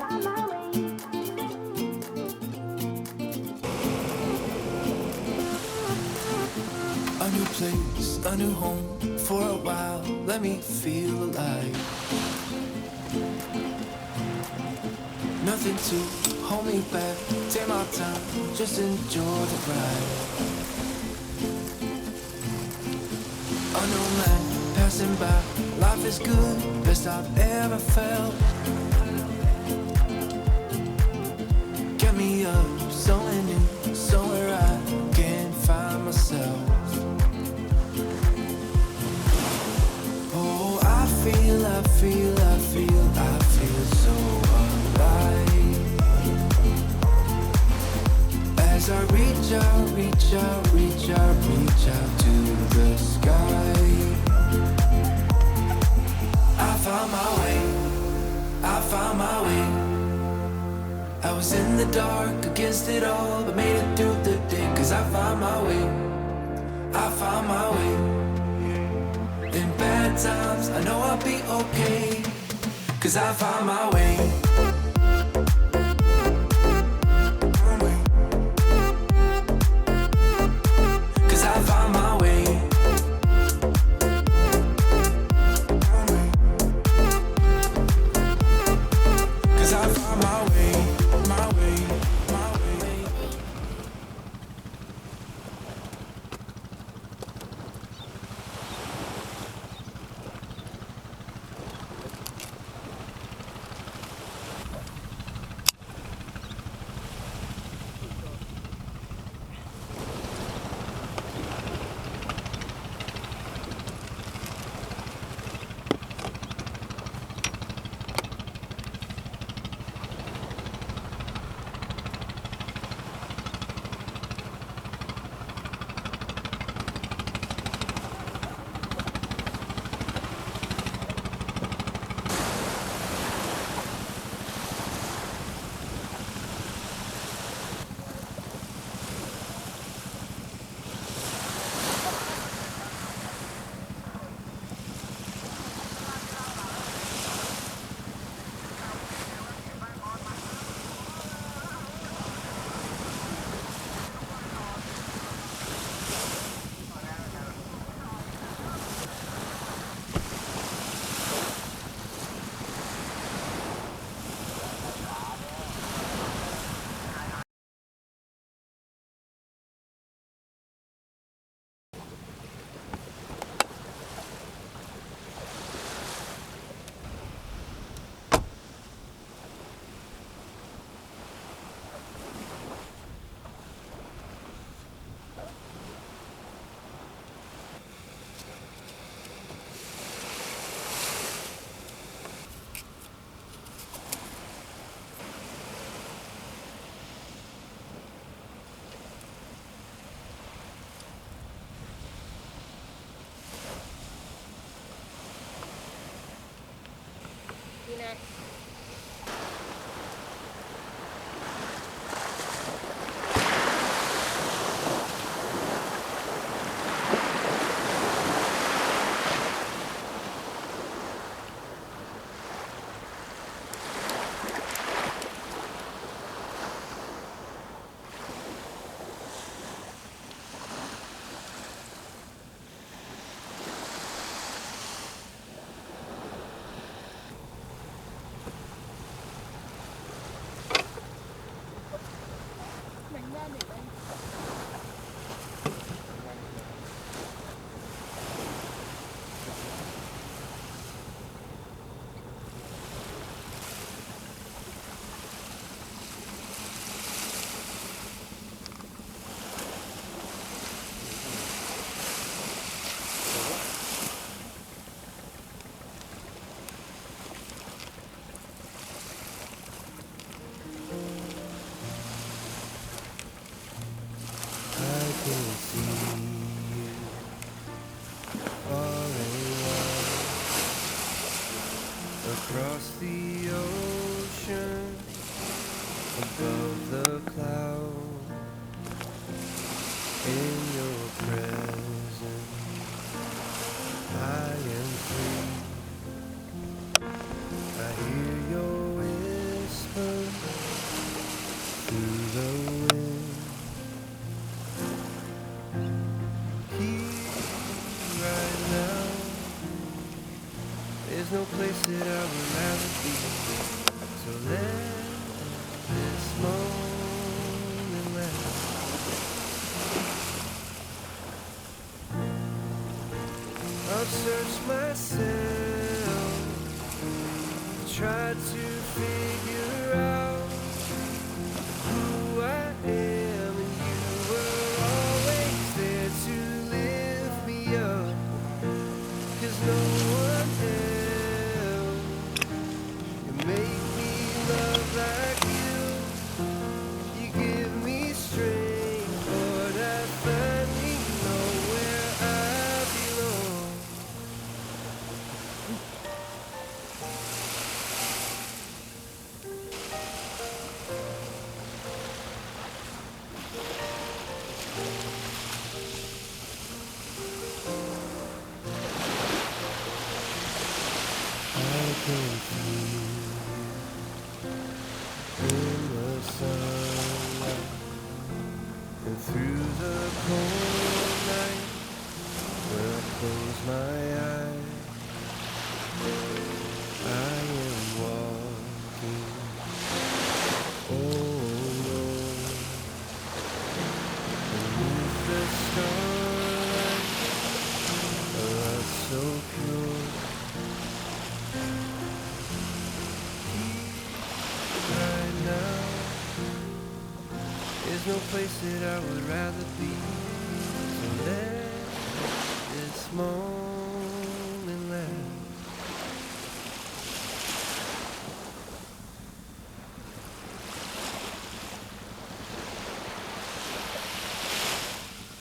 A new place, a new home. For a while, let me feel alive. Nothing to hold me back. Take my time, just enjoy the ride. A new man passing by. Life is good, best I've ever felt. Get me up, somewhere new, somewhere I can find myself. Oh, I feel so alive. As I reach out to the sky. I found my way. I was in the dark against it all, but made it through the day. Cause I found my way. In bad times, I know I'll be okay. Cause I found my way. Cause I found my way. Cause I found my way, my way, my way. Across the ocean, above the clouds, in your presence, I am free. I hear your whisper tried to figure out who I am, and you were always there to lift me up, 'cause no one else can make me love like you. You give me strength, Lord, I finally know where I belong. I can feel in the sunlight and through the cold night. When I close my eyes, I am walking alone beneath the starlight, a love so pure. Right now, there's no place that I would rather be. So let this moment